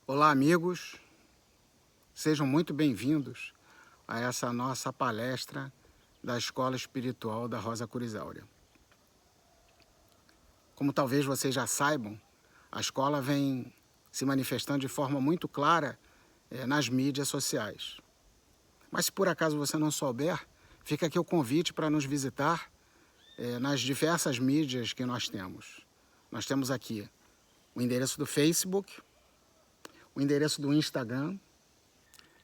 Olá, amigos, sejam muito bem-vindos a essa nossa palestra da Escola Espiritual da Rosa Cruz Áurea. Como talvez vocês já saibam, a escola vem se manifestando de forma muito clara nas mídias sociais. Mas se por acaso você não souber, fica aqui o convite para nos visitar nas diversas mídias que nós temos. Nós temos aqui o endereço do Facebook, o endereço do Instagram.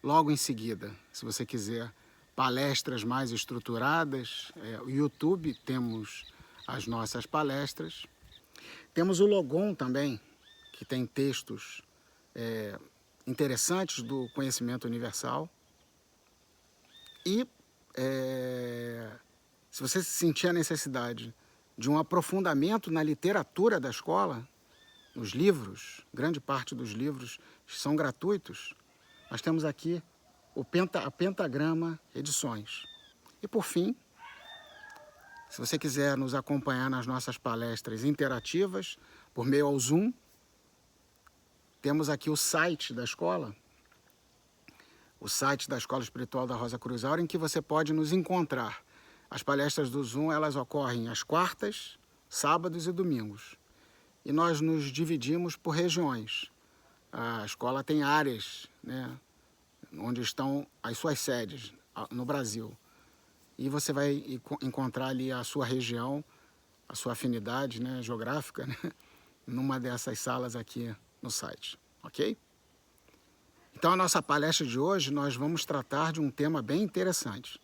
Logo em seguida, se você quiser palestras mais estruturadas, o YouTube, temos as nossas palestras. Temos o Logon também, que tem textos interessantes do conhecimento universal. E se você sentir a necessidade de um aprofundamento na literatura da escola, nos livros, grande parte dos livros são gratuitos, nós temos aqui a Pentagrama Edições. E por fim, se você quiser nos acompanhar nas nossas palestras interativas, por meio ao Zoom, temos aqui o site da escola, o site da Escola Espiritual da Rosa Cruz Áurea, em que você pode nos encontrar. As palestras do Zoom, elas ocorrem às quartas, sábados e domingos. E nós nos dividimos por regiões. A escola tem áreas, né, onde estão as suas sedes no Brasil. E você vai encontrar ali a sua região, a sua afinidade, né, geográfica, né, numa dessas salas aqui no site, ok? Então, a nossa palestra de hoje, nós vamos tratar de um tema bem interessante.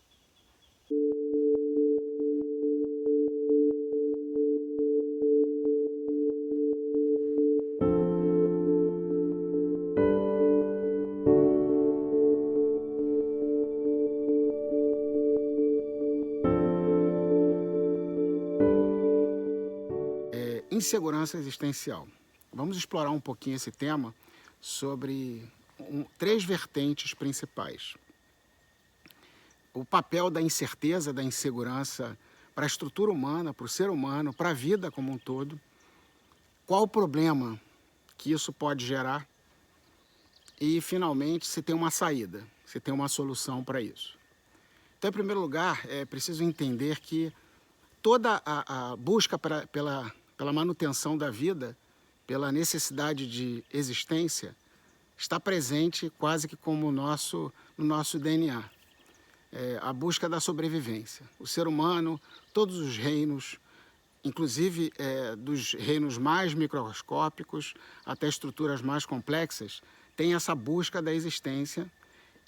Insegurança existencial. Vamos explorar um pouquinho esse tema sobre três vertentes principais. O papel da incerteza, da insegurança para a estrutura humana, para o ser humano, para a vida como um todo. Qual o problema que isso pode gerar? E, finalmente, se tem uma saída, se tem uma solução para isso. Então, em primeiro lugar, é preciso entender que toda a busca pela manutenção da vida, pela necessidade de existência, está presente quase que como no nosso DNA. A busca da sobrevivência. O ser humano, todos os reinos, inclusive dos reinos mais microscópicos até estruturas mais complexas, tem essa busca da existência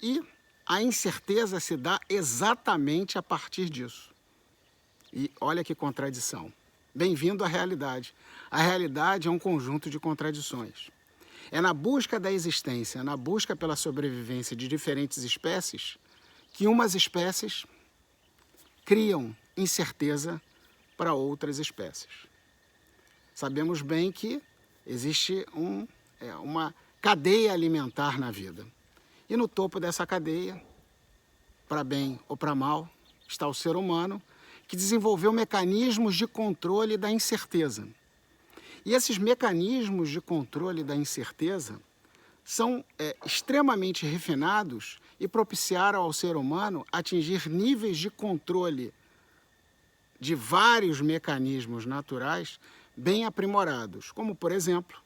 e a incerteza se dá exatamente a partir disso. E olha que contradição. Bem-vindo à realidade. A realidade é um conjunto de contradições. É na busca da existência, na busca pela sobrevivência de diferentes espécies, que umas espécies criam incerteza para outras espécies. Sabemos bem que existe uma cadeia alimentar na vida. E no topo dessa cadeia, para bem ou para mal, está o ser humano, que desenvolveu mecanismos de controle da incerteza. E esses mecanismos de controle da incerteza são extremamente refinados e propiciaram ao ser humano atingir níveis de controle de vários mecanismos naturais bem aprimorados, como, por exemplo,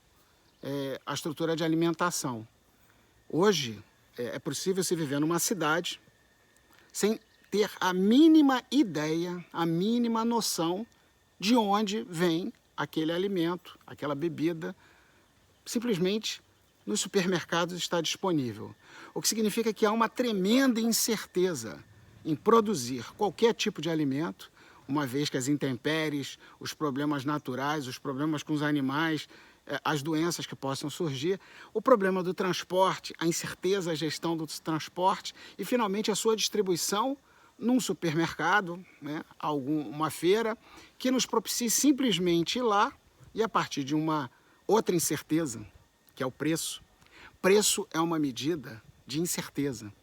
a estrutura de alimentação. Hoje, é possível se viver numa cidade sem ter a mínima ideia, a mínima noção de onde vem aquele alimento, aquela bebida, simplesmente nos supermercados está disponível. O que significa que há uma tremenda incerteza em produzir qualquer tipo de alimento, uma vez que as intempéries, os problemas naturais, os problemas com os animais, as doenças que possam surgir, o problema do transporte, a incerteza, a gestão do transporte e, finalmente, a sua distribuição num supermercado, né, uma feira, que nos propicie simplesmente ir lá e, a partir de uma outra incerteza, que é o preço. Preço é uma medida de incerteza.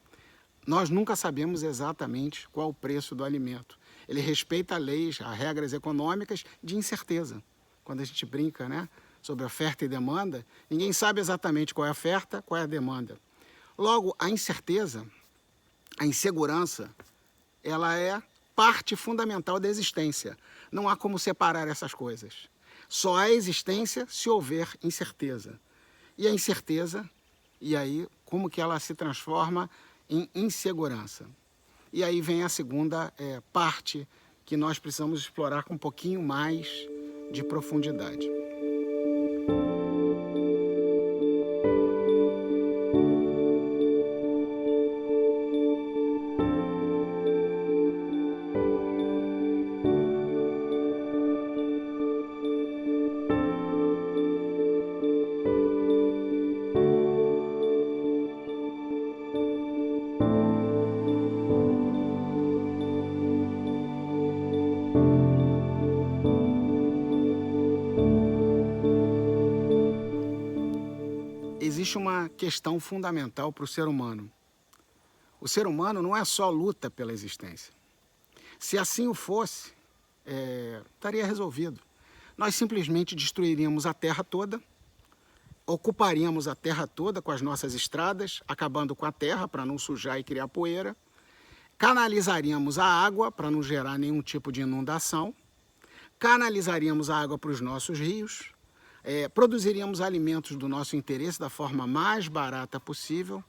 Nós nunca sabemos exatamente qual o preço do alimento. Ele respeita leis, as regras econômicas de incerteza. Quando a gente brinca, né, sobre oferta e demanda, ninguém sabe exatamente qual é a oferta, qual é a demanda. Logo, a incerteza, a insegurança, ela é parte fundamental da existência. Não há como separar essas coisas. Só há existência se houver incerteza. E a incerteza, e aí como que ela se transforma em insegurança? E aí vem a segunda parte que nós precisamos explorar com um pouquinho mais de profundidade. Existe uma questão fundamental para o ser humano. O ser humano não é só luta pela existência. Se assim o fosse, estaria resolvido. Nós simplesmente destruiríamos a Terra toda, ocuparíamos a Terra toda com as nossas estradas, acabando com a Terra para não sujar e criar poeira, canalizaríamos a água para não gerar nenhum tipo de inundação, canalizaríamos a água para os nossos rios, produziríamos alimentos do nosso interesse da forma mais barata possível.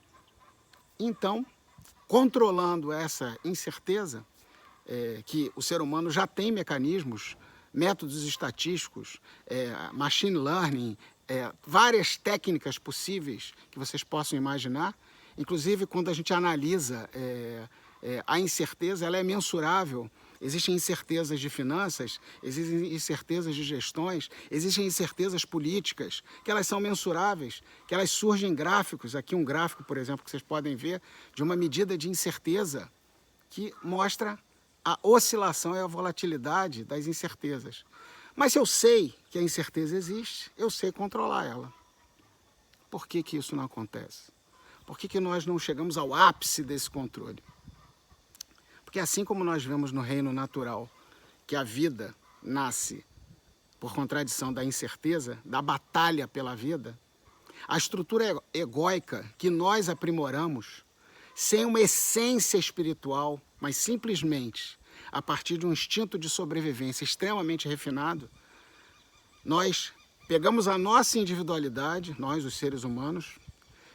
Então, controlando essa incerteza, que o ser humano já tem mecanismos, métodos estatísticos, machine learning, várias técnicas possíveis que vocês possam imaginar. Inclusive, quando a gente analisa a incerteza, ela é mensurável. Existem incertezas de finanças, existem incertezas de gestões, existem incertezas políticas, que elas são mensuráveis, que elas surgem em gráficos. Aqui um gráfico, por exemplo, que vocês podem ver, de uma medida de incerteza que mostra a oscilação e a volatilidade das incertezas. Mas se eu sei que a incerteza existe, eu sei controlar ela. Por que que isso não acontece? Por que que nós não chegamos ao ápice desse controle? Porque assim como nós vemos no reino natural que a vida nasce por contradição da incerteza, da batalha pela vida, a estrutura egóica que nós aprimoramos, sem uma essência espiritual, mas simplesmente a partir de um instinto de sobrevivência extremamente refinado, nós pegamos a nossa individualidade, nós, os seres humanos,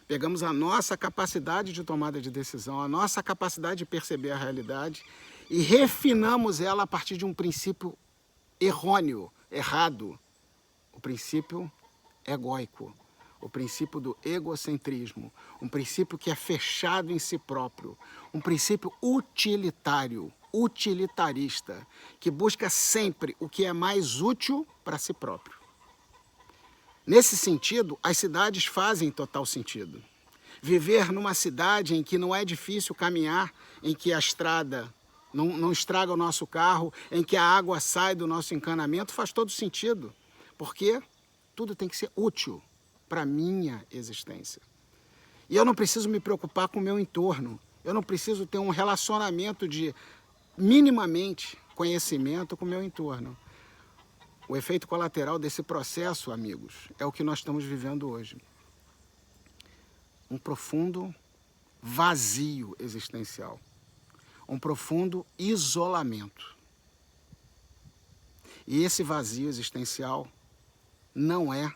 pegamos a nossa capacidade de tomada de decisão, a nossa capacidade de perceber a realidade e refinamos ela a partir de um princípio errôneo, errado, o princípio egóico, o princípio do egocentrismo, um princípio que é fechado em si próprio, um princípio utilitário, utilitarista, que busca sempre o que é mais útil para si próprio. Nesse sentido, as cidades fazem total sentido. Viver numa cidade em que não é difícil caminhar, em que a estrada não estraga o nosso carro, em que a água sai do nosso encanamento, faz todo sentido, porque tudo tem que ser útil para a minha existência. E eu não preciso me preocupar com o meu entorno, eu não preciso ter um relacionamento de minimamente conhecimento com o meu entorno. O efeito colateral desse processo, amigos, é o que nós estamos vivendo hoje. Um profundo vazio existencial. Um profundo isolamento. E esse vazio existencial não é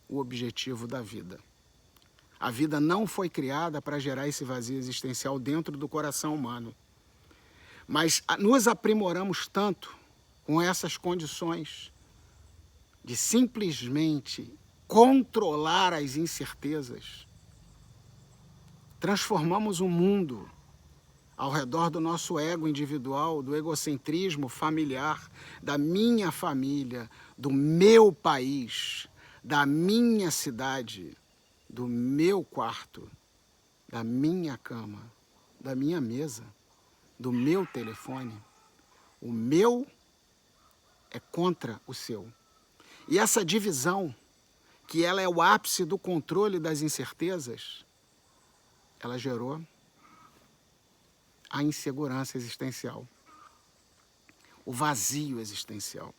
o objetivo da vida. A vida não foi criada para gerar esse vazio existencial dentro do coração humano. Mas nos aprimoramos tanto com essas condições de simplesmente controlar as incertezas, transformamos o mundo ao redor do nosso ego individual, do egocentrismo familiar, da minha família, do meu país, da minha cidade, do meu quarto, da minha cama, da minha mesa, do meu telefone. O meu é contra o seu. E essa divisão, que ela é o ápice do controle das incertezas, ela gerou a insegurança existencial, o vazio existencial.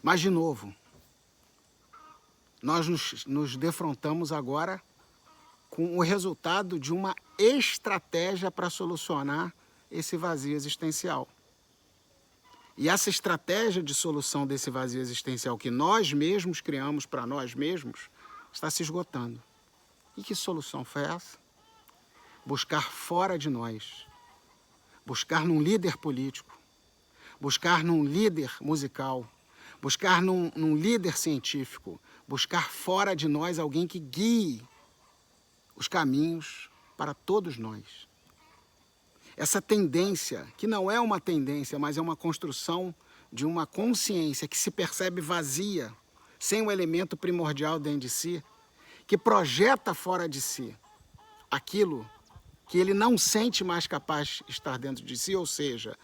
Mas, de novo, nós nos defrontamos agora com o resultado de uma estratégia para solucionar esse vazio existencial. E essa estratégia de solução desse vazio existencial que nós mesmos criamos para nós mesmos está se esgotando. E que solução foi essa? Buscar fora de nós, buscar num líder político, buscar num líder musical, buscar num líder científico, buscar fora de nós alguém que guie os caminhos para todos nós. Essa tendência, que não é uma tendência, mas é uma construção de uma consciência que se percebe vazia, sem o elemento primordial dentro de si, que projeta fora de si aquilo que ele não sente mais capaz de estar dentro de si, ou seja,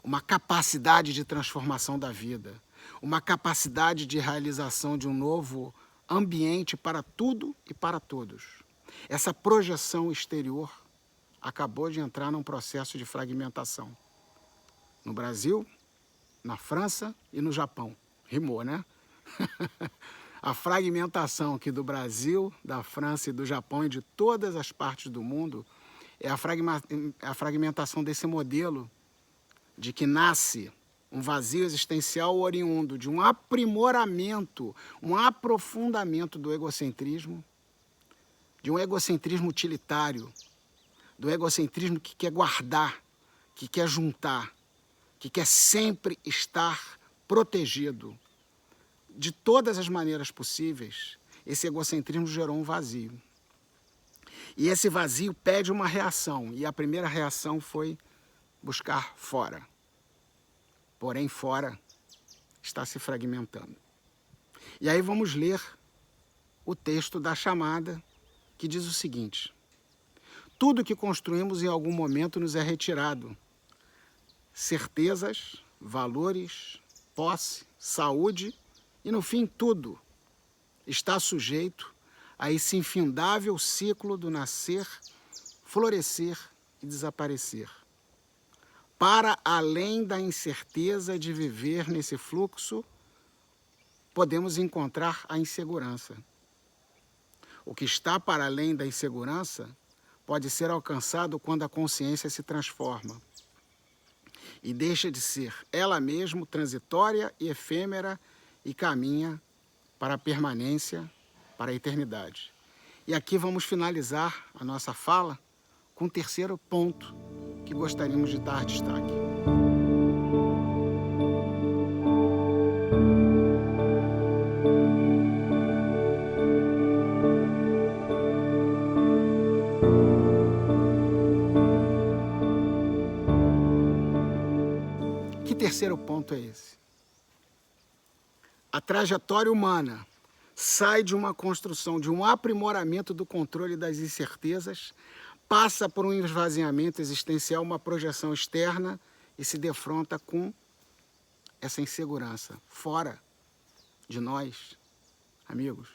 uma capacidade de transformação da vida, uma capacidade de realização de um novo ambiente para tudo e para todos. Essa projeção exterior acabou de entrar num processo de fragmentação. No Brasil, na França e no Japão. Rimou, né? A fragmentação aqui do Brasil, da França e do Japão e de todas as partes do mundo é a fragmentação desse modelo de que nasce um vazio existencial oriundo de um aprimoramento, um aprofundamento do egocentrismo, de um egocentrismo utilitário, do egocentrismo que quer guardar, que quer juntar, que quer sempre estar protegido. De todas as maneiras possíveis, esse egocentrismo gerou um vazio. E esse vazio pede uma reação, e a primeira reação foi buscar fora. Porém, fora está se fragmentando. E aí vamos ler o texto da chamada, que diz o seguinte: tudo que construímos em algum momento nos é retirado. Certezas, valores, posse, saúde e, no fim, tudo está sujeito a esse infindável ciclo do nascer, florescer e desaparecer. Para além da incerteza de viver nesse fluxo, podemos encontrar a insegurança. O que está para além da insegurança pode ser alcançado quando a consciência se transforma e deixa de ser ela mesma transitória e efêmera e caminha para a permanência, para a eternidade. E aqui vamos finalizar a nossa fala com o terceiro ponto que gostaríamos de dar destaque. Que terceiro ponto é esse? A trajetória humana sai de uma construção, de um aprimoramento do controle das incertezas, passa por um esvaziamento existencial, uma projeção externa e se defronta com essa insegurança. Fora de nós, amigos,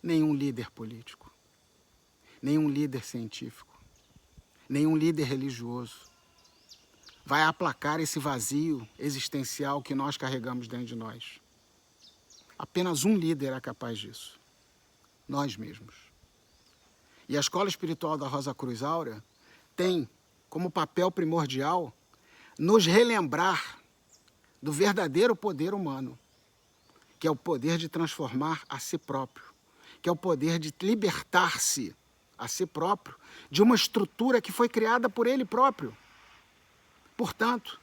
nenhum líder político, nenhum líder científico, nenhum líder religioso vai aplacar esse vazio existencial que nós carregamos dentro de nós. Apenas um líder é capaz disso, nós mesmos. E a Escola Espiritual da Rosa Cruz Áurea tem como papel primordial nos relembrar do verdadeiro poder humano, que é o poder de transformar a si próprio, que é o poder de libertar-se a si próprio de uma estrutura que foi criada por ele próprio. Portanto,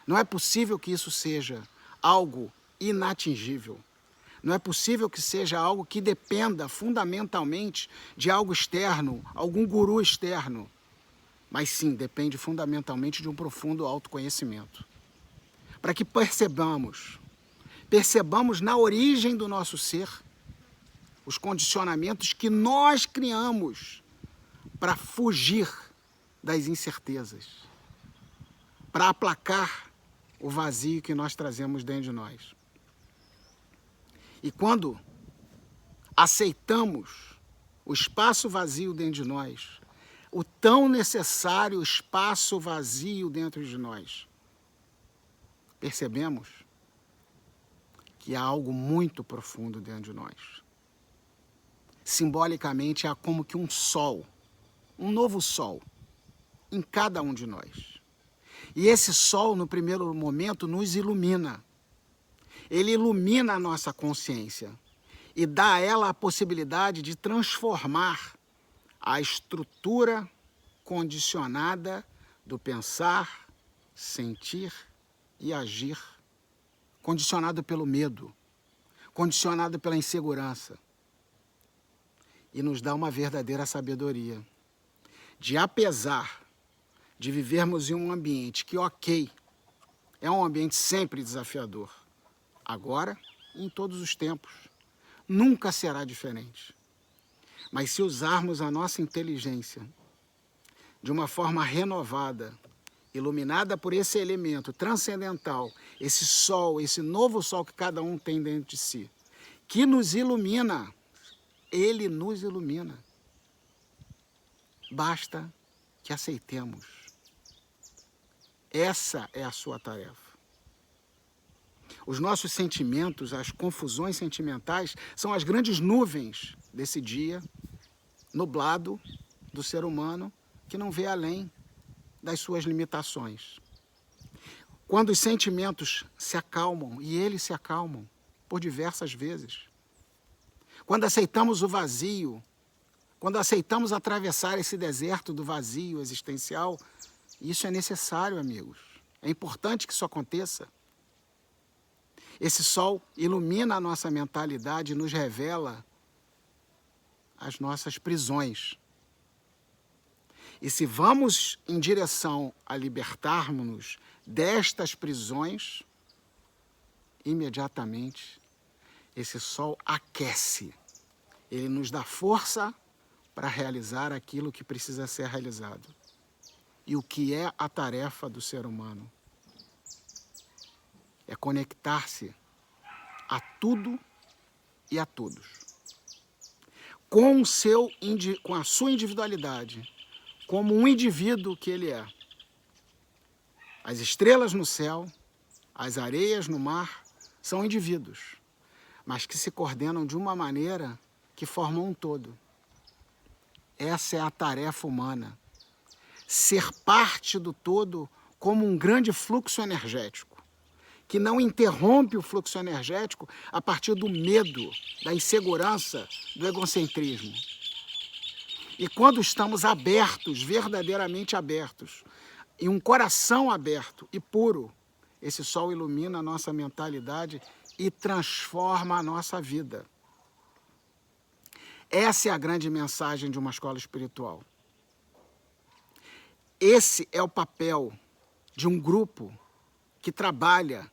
não é possível que isso seja algo inatingível. Não é possível que seja algo que dependa fundamentalmente de algo externo, algum guru externo. Mas sim, depende fundamentalmente de um profundo autoconhecimento. Para que percebamos na origem do nosso ser os condicionamentos que nós criamos para fugir das incertezas, para aplacar o vazio que nós trazemos dentro de nós. E quando aceitamos o espaço vazio dentro de nós, o tão necessário espaço vazio dentro de nós, percebemos que há algo muito profundo dentro de nós. simbolicamente é como que um sol, um novo sol, em cada um de nós. E esse sol, no primeiro momento, nos ilumina. Ele ilumina a nossa consciência e dá a ela a possibilidade de transformar a estrutura condicionada do pensar, sentir e agir, condicionado pelo medo, condicionado pela insegurança, e nos dá uma verdadeira sabedoria de, apesar de vivermos em um ambiente que, ok, é um ambiente sempre desafiador, agora e em todos os tempos, nunca será diferente. Mas se usarmos a nossa inteligência de uma forma renovada, iluminada por esse elemento transcendental, esse sol, esse novo sol que cada um tem dentro de si, que nos ilumina, ele nos ilumina. Basta que aceitemos. Essa é a sua tarefa. Os nossos sentimentos, as confusões sentimentais, são as grandes nuvens desse dia nublado do ser humano que não vê além das suas limitações. Quando os sentimentos se acalmam, e eles se acalmam por diversas vezes, quando aceitamos o vazio, quando aceitamos atravessar esse deserto do vazio existencial, isso é necessário, amigos. É importante que isso aconteça. Esse sol ilumina a nossa mentalidade e nos revela as nossas prisões. E se vamos em direção a libertarmos-nos destas prisões, imediatamente esse sol aquece. Ele nos dá força para realizar aquilo que precisa ser realizado. E o que é a tarefa do ser humano? É conectar-se a tudo e a todos. Com a sua individualidade, como um indivíduo que ele é. As estrelas no céu, as areias no mar, são indivíduos, mas que se coordenam de uma maneira que formam um todo. Essa é a tarefa humana. Ser parte do todo como um grande fluxo energético, que não interrompe o fluxo energético a partir do medo, da insegurança, do egocentrismo. E quando estamos abertos, verdadeiramente abertos, e um coração aberto e puro, esse sol ilumina a nossa mentalidade e transforma a nossa vida. Essa é a grande mensagem de uma escola espiritual. Esse é o papel de um grupo que trabalha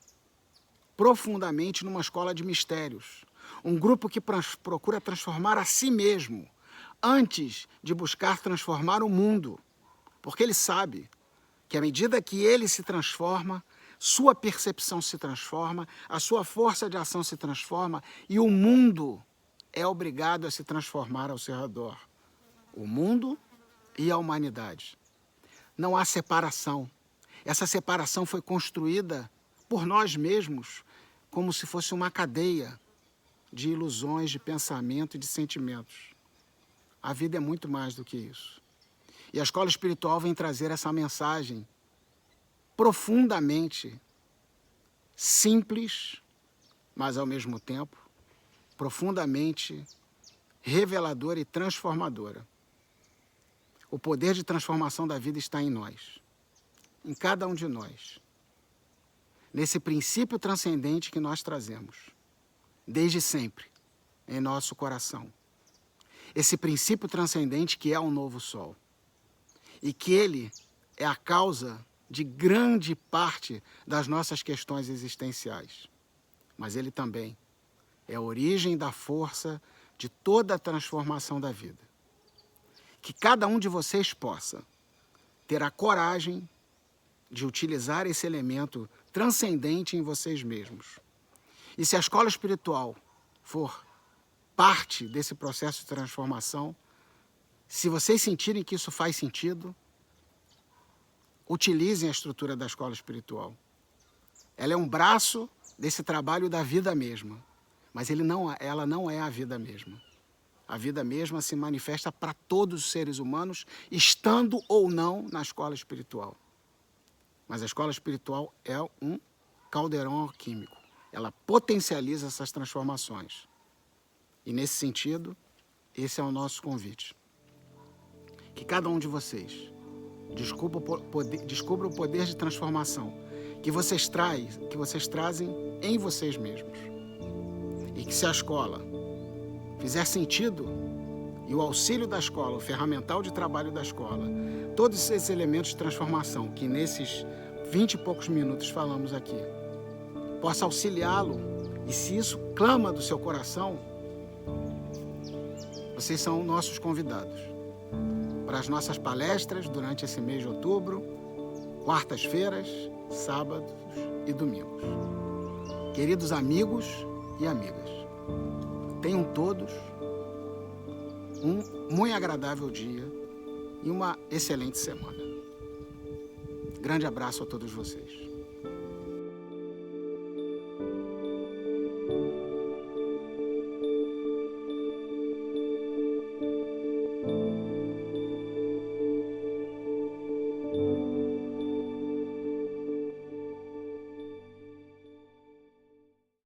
profundamente numa escola de mistérios. Um grupo que procura transformar a si mesmo, antes de buscar transformar o mundo. Porque ele sabe que à medida que ele se transforma, sua percepção se transforma, a sua força de ação se transforma e o mundo é obrigado a se transformar ao seu redor. O mundo e a humanidade. Não há separação. Essa separação foi construída por nós mesmos como se fosse uma cadeia de ilusões, de pensamento e de sentimentos. A vida é muito mais do que isso. E a escola espiritual vem trazer essa mensagem profundamente simples, mas ao mesmo tempo profundamente reveladora e transformadora. O poder de transformação da vida está em nós, em cada um de nós. Nesse princípio transcendente que nós trazemos, desde sempre, em nosso coração. Esse princípio transcendente que é o novo sol. E que ele é a causa de grande parte das nossas questões existenciais. Mas ele também é a origem da força de toda a transformação da vida. Que cada um de vocês possa ter a coragem de utilizar esse elemento transcendente em vocês mesmos. E se a escola espiritual for parte desse processo de transformação, se vocês sentirem que isso faz sentido, utilizem a estrutura da escola espiritual. Ela é um braço desse trabalho da vida mesma, mas ela não é a vida mesma. A vida mesma se manifesta para todos os seres humanos, estando ou não na escola espiritual. Mas a escola espiritual é um caldeirão alquímico. Ela potencializa essas transformações. E nesse sentido, esse é o nosso convite. Que cada um de vocês descubra o poder de transformação que vocês trazem em vocês mesmos. E que se a escola fizer sentido, e o auxílio da escola, o ferramental de trabalho da escola, todos esses elementos de transformação que nesses 20 e poucos minutos falamos aqui, possa auxiliá-lo, e se isso clama do seu coração, vocês são nossos convidados para as nossas palestras durante esse mês de outubro, quartas-feiras, sábados e domingos. Queridos amigos e amigas, tenham todos um muito agradável dia e uma excelente semana. Grande abraço a todos vocês.